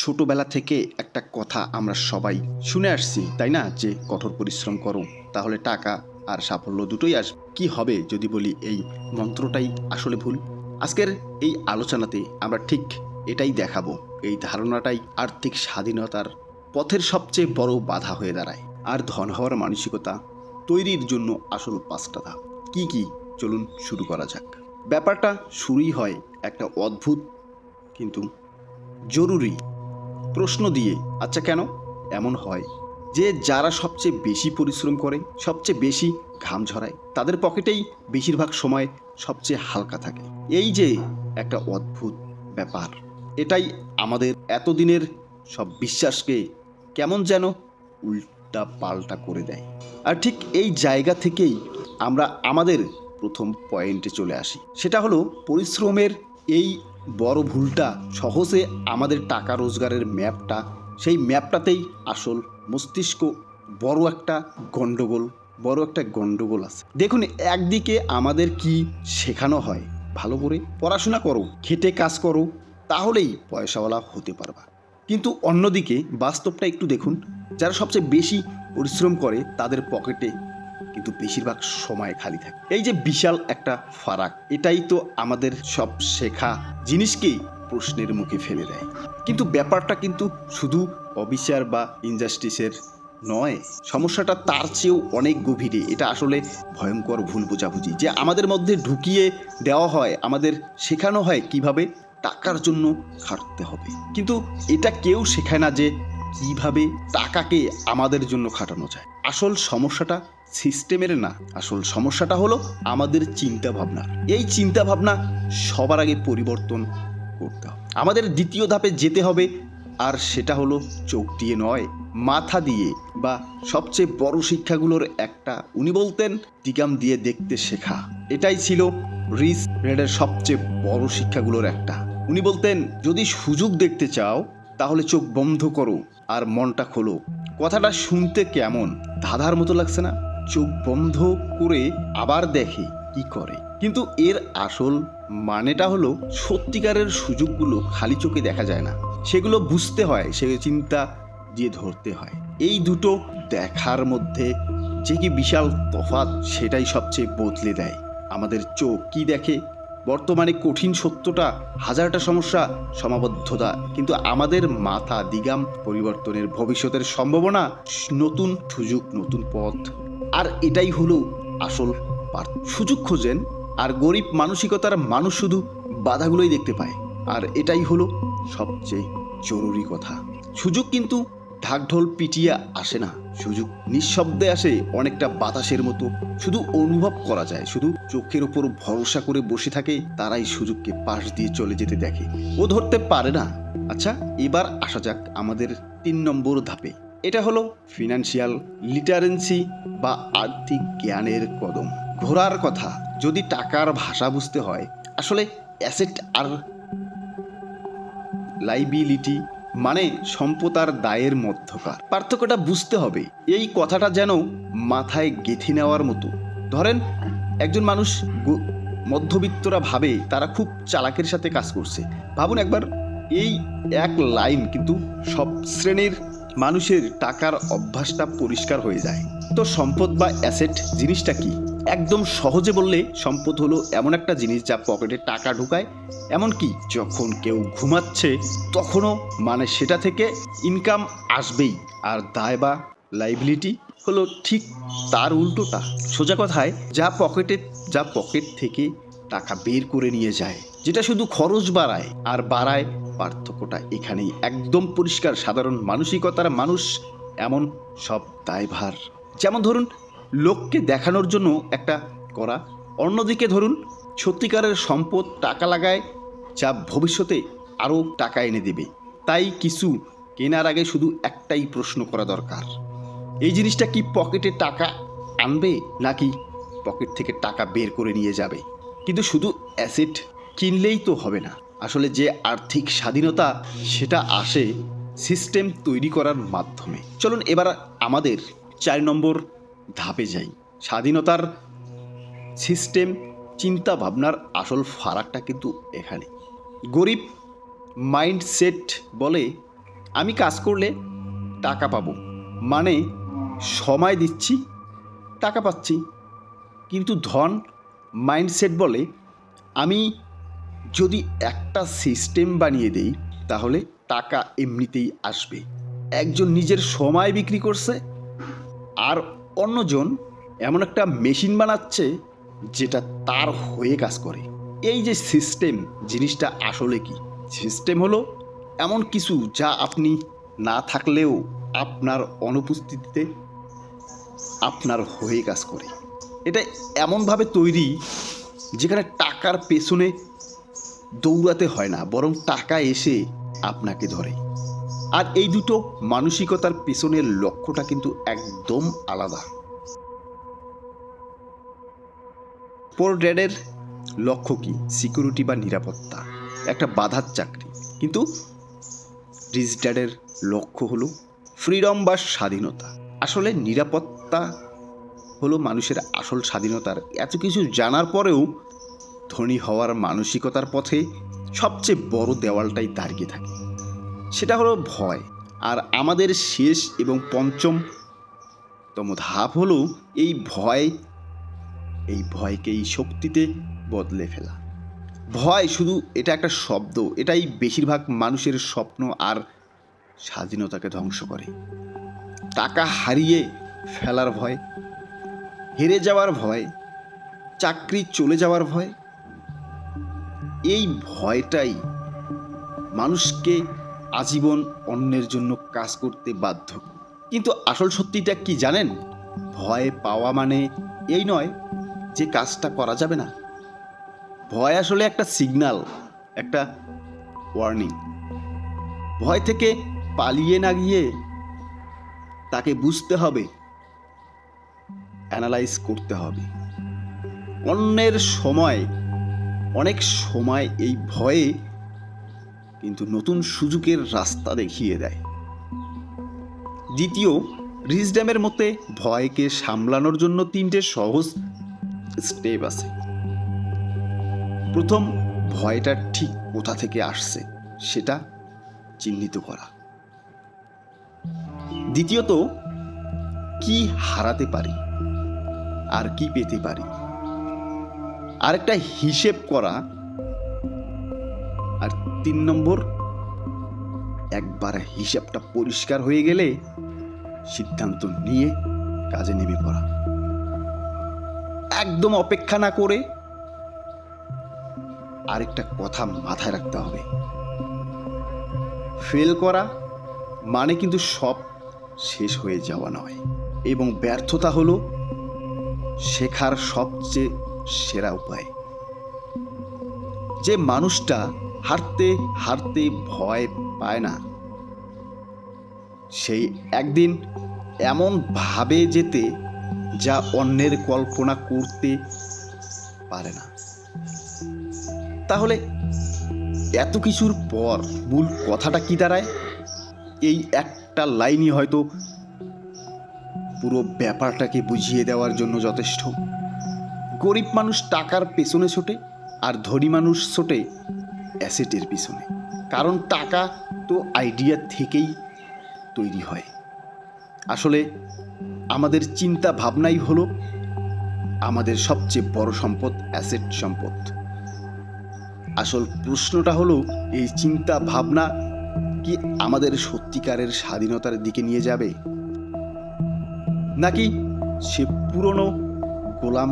ছোটবেলা থেকে একটা কথা আমরা সবাই শুনে আসছি, তাই না? যে কঠোর পরিশ্রম করো, তাহলে টাকা আর সাফল্য দুটোই আসবে। কি হবে যদি বলি এই মন্ত্রটাই আসলে ভুল? আজকের এই আলোচনাতে আমরা ঠিক এটাই দেখাবো। এই ধারণাটাই আর্থিক স্বাধীনতার পথের সবচেয়ে বড় বাধা হয়ে দাঁড়ায়। আর ধন হওয়ার মানসিকতা তৈরির জন্য আসল 5টা ধাপ। কি কি? চলুন শুরু করা যাক। ব্যাপারটা শুরুই হয় একটা অদ্ভুত কিন্তু জরুরি প্রশ্ন দিয়ে। আচ্ছা, কেন এমন হয় যে যারা সবচেয়ে বেশি পরিশ্রম করে, সবচেয়ে বেশি ঘাম ঝরায়, তাদের পকেটেই বেশিরভাগ সময় সবচেয়ে হালকা থাকে? এই যে একটা অদ্ভুত ব্যাপার, এটাই আমাদের এতদিনের সব বিশ্বাসকে কেমন যেন উল্টা পাল্টা করে দেয়। আর ঠিক এই জায়গা থেকেই আমরা আমাদের প্রথম পয়েন্টে চলে আসি। সেটা হলো পরিশ্রমের এই বড় ভুলটা সহজে আমাদের টাকা রোজগারের ম্যাপটা, সেই ম্যাপটাতেই আসল মস্তিষ্ক বড় একটা গন্ডগোল আছে। দেখুন, একদিকে আমাদের কি শেখানো হয়? ভালো করে পড়াশোনা করো, খেটে কাজ করো, তাহলেই পয়সাওয়ালা হতে পারবা। কিন্তু অন্যদিকে বাস্তবটা একটু দেখুন, যারা সবচেয়ে বেশি পরিশ্রম করে তাদের পকেটে কিন্তু বেশিরভাগ সময় খালি থাকে। এই যে বিশাল একটা ফারাক, এটাই তো আমাদের সব শেখা জিনিসকেই প্রশ্নের মুখে ফেলে দেয়। কিন্তু ব্যাপারটা কিন্তু শুধু অবিচার বা ইনজাস্টিসের নয়, সমস্যাটা তার চেয়েও অনেক গভীরে। এটা আসলে ভয়ঙ্কর ভুল বোঝাবুঝি যে আমাদের মধ্যে ঢুকিয়ে দেওয়া হয়, আমাদের শেখানো হয় কিভাবে টাকার জন্য খাটতে হবে, কিন্তু এটা কেউ শেখায় না যে কিভাবে টাকাকে আমাদের জন্য খাটানো যায়। আসল সমস্যাটা সিস্টেমের না, আসল সমস্যাটা হলো আমাদের চিন্তা ভাবনা। এই চিন্তা ভাবনা সবার আগে পরিবর্তন করতে হবে। আমাদের দ্বিতীয় ধাপে যেতে হবে, আর সেটা হলো চোখ দিয়ে নয়, মাথা দিয়ে। বা সবচেয়ে বড় শিক্ষাগুলোর একটা, উনি বলতেন দিগাম দিয়ে দেখতে শেখা। এটাই ছিল রিচ রেডের সবচেয়ে বড় শিক্ষাগুলোর একটা। উনি বলতেন, যদি সুযোগ দেখতে চাও তাহলে চোখ বন্ধ করো আর মনটা খোলো। কথাটা শুনতে কেমন ধাঁধার মতো লাগছে না? চোখ বন্ধ করে আবার দেখে কি করে। কিন্তু এর আসল মানেটা হলো সত্যিকারের সুযোগগুলো খালি চোখে দেখা যায় না, সেগুলো বুঝতে হয়, সে চিন্তা দিয়ে ধরতে হয়। এই দুটো দেখার মধ্যে যে কি বিশাল তফাৎ, সেটাই সবচেয়ে বদলে দেয়। আমাদের চোখ কি দেখে? বর্তমানে কঠিন সত্যটা, হাজারটা সমস্যা, সীমাবদ্ধতা, কিন্তু আমাদের মাথা দিগাম পরিবর্তনের, ভবিষ্যতের সম্ভাবনা, নতুন সুযোগ, নতুন পথ। আর এটাই হলো আসল সুযোগ খোঁজেন, আর গরিব মানসিকতার মানুষ শুধু বাধাগুলোই দেখতে পায়। আর এটাই হলো সবচেয়ে জরুরি কথা। সুযোগ কিন্তু ঢাকঢোল পিটিয়ে আসে না, সুযোগ নিঃশব্দে আসে, অনেকটা বাতাসের মতো, শুধু অনুভব করা যায়। শুধু চোখের উপর ভরসা করে বসে থাকে তারাই সুযোগকে পাশ দিয়ে চলে যেতে দেখে, ও ধরতে পারে না। আচ্ছা, এবার আসা যাক আমাদের 3 নম্বর ধাপে। এটা হলো ফিনান্সিয়াল লিটারেন্সি বা আর্থিক জ্ঞানের কদম। ঘোরার কথা, যদি টাকার ভাষা বুঝতে হয়, আসলে অ্যাসেট আর লাইবিলিটি মানে সম্পদ আর দায়ের মধ্যকার পার্থক্যটা বুঝতে হবে। এই কথাটা যেন মাথায় গেঁথে নেওয়ার মতো। ধরেন, একজন মানুষ, মধ্যবিত্তরা ভাবে তারা খুব চালাকের সাথে কাজ করছে। ভাবুন একবার, এই এক লাইন কিন্তু সব শ্রেণীর মানুষের টাকার অভ্যাসটা পরিষ্কার হয়ে যায়। তো সম্পদ বা অ্যাসেট জিনিসটা কি? একদম সহজে বললে, সম্পদ হলো এমন একটা জিনিস যা পকেটে টাকা ঢুকায়, এমনকি যখন কেউ ঘুমাচ্ছে তখনও, মানে সেটা থেকে ইনকাম আসবেই। আর দায় বা লাইবিলিটি হলো ঠিক তার উল্টোটা। সোজা কথায়, যা পকেট থেকে টাকা বের করে নিয়ে যায়, যেটা শুধু খরচ বাড়ায় আর বাড়ায়। পার্থক্যটা এখানেই একদম পরিষ্কার। সাধারণ মানসিকতার মানুষ এমন সব দায়ভার, যেমন ধরুন লোককে দেখানোর জন্য একটা করা, অন্যদিকে ধরুন সত্যিকারের সম্পদ টাকা লাগায় যা ভবিষ্যতে আরও টাকা এনে দেবে। তাই কিছু কেনার আগে শুধু একটাই প্রশ্ন করা দরকার, এই জিনিসটা কি পকেটে টাকা আনবে নাকি পকেট থেকে টাকা বের করে নিয়ে যাবে? কিন্তু শুধু অ্যাসেট কিনলেই তো হবে না। আসলে যে আর্থিক স্বাধীনতা, সেটা আসে সিস্টেম তৈরি করার মাধ্যমে। চলুন এবার আমাদের 4 নম্বর ধাপে যাই। স্বাধীনতার সিস্টেম, চিন্তা ভাবনার আসল ফারাকটা কিন্তু এখানে। গরিব মাইন্ডসেট বলে আমি কাজ করলে টাকা পাবো, মানে সময় দিচ্ছি টাকা পাচ্ছি। কিন্তু ধন মাইন্ডসেট বলে আমি যদি একটা সিস্টেম বানিয়ে দেই তাহলে টাকা এমনিতেই আসবে। একজন নিজের সময় বিক্রি করছে, আর অন্যজন এমন একটা মেশিন বানাচ্ছে যেটা তার হয়ে কাজ করে। এই যে সিস্টেম জিনিসটা আসলে কি? সিস্টেম হলো এমন কিছু যা আপনি না থাকলেও আপনার অনুপস্থিতিতে আপনার হয়ে কাজ করে। এটা এমনভাবে তৈরি যেখানে টাকার পেছনে দৌড়াতে হয় না, বরং টাকা এসে আপনাকে ধরে। আর এই দুটো মানসিকতার পেছনের লক্ষ্যটা কিন্তু একদম আলাদা। পোর ড্যাডের লক্ষ্য কি? সিকিউরিটি বা নিরাপত্তা, একটা বাধার চাকরি। কিন্তু রিচ ড্যাডের লক্ষ্য হলো ফ্রিডম বা স্বাধীনতা। আসলে নিরাপত্তা হলো মানুষের আসল স্বাধীনতার। এত কিছু জানার পরেও ধনী হওয়ার মানসিকতার পথে সবচেয়ে বড় দেওয়ালটাই দাঁড়িয়ে থাকে, সেটা হলো ভয়। আর আমাদের শেষ এবং পঞ্চমতম ধাপ হলো এই ভয়কেই শক্তিতে বদলে ফেলা। ভয় শুধু এটা একটা শব্দ, এটাই বেশিরভাগ মানুষের স্বপ্ন আর স্বাধীনতাকে ধ্বংস করে। টাকা হারিয়ে ফেলার ভয়, হেরে যাওয়ার ভয়, চাকরি চলে যাওয়ার ভয়, এই ভয়টাই মানুষকে আজীবন অন্যের জন্য কাজ করতে বাধ্য। কিন্তু আসল সত্যিটা কি জানেন? ভয় পাওয়া মানে এই নয় যে কাজটা করা যাবে না। ভয় আসলে একটা সিগন্যাল, একটা ওয়ার্নিং। ভয় থেকে পালিয়ে না গিয়ে তাকে বুঝতে হবে, অ্যানালাইজ করতে হবে। অনেক সময় এই ভয়ে কিন্তু নতুন সুযোগের রাস্তা দেখিয়ে দেয়। দ্বিতীয়, রিচ ড্যাডের মতে ভয়কে সামলানোর জন্য 3টে সহজ স্টেপ আছে। প্রথম, ভয়টা ঠিক কোথা থেকে আসছে সেটা চিহ্নিত করা। দ্বিতীয়ত, কি হারাতে পারি আর কি পেতে পারি, আরেকটা হিসেব করা। আর 3 নম্বর, একবার হিসাবটা পরিষ্কার হয়ে গেলে সিদ্ধান্ত নিয়ে কাজে নেমে পড়া। একদম অপেক্ষা না করে। আরেকটা কথা মাথায় রাখতে হবে, ফেল করা মানে কিন্তু সব শেষ হয়ে যাওয়া নয়, এবং ব্যর্থতা হলো শেখার সবচেয়ে সেরা উপায়। যে মানুষটা হারতে হারতে ভয় পায় না, সেই একদিন এমন ভাবে যেতে যা অন্যের কল্পনা করতে পারে না। তাহলে এত কিছুর পর মূল কথাটা কি দাঁড়ায়? এই একটা লাইনই হয়তো পুরো ব্যাপারটাকে বুঝিয়ে দেওয়ার জন্য যথেষ্ট। গরিব মানুষ টাকার পেছনে ছোটে, আর ধনী মানুষ ছোটে অ্যাসেটের পিছনে। কারণ টাকা তো আইডিয়া থেকেই তৈরি হয়। আসলে আমাদের চিন্তা ভাবনাই হলো আমাদের সবচেয়ে বড় সম্পদ, অ্যাসেট সম্পদ। আসল প্রশ্নটা হলো, এই চিন্তা ভাবনা কি আমাদের সত্যিকারের স্বাধীনতার দিকে নিয়ে যাবে, নাকি সে পুরনো গোলাম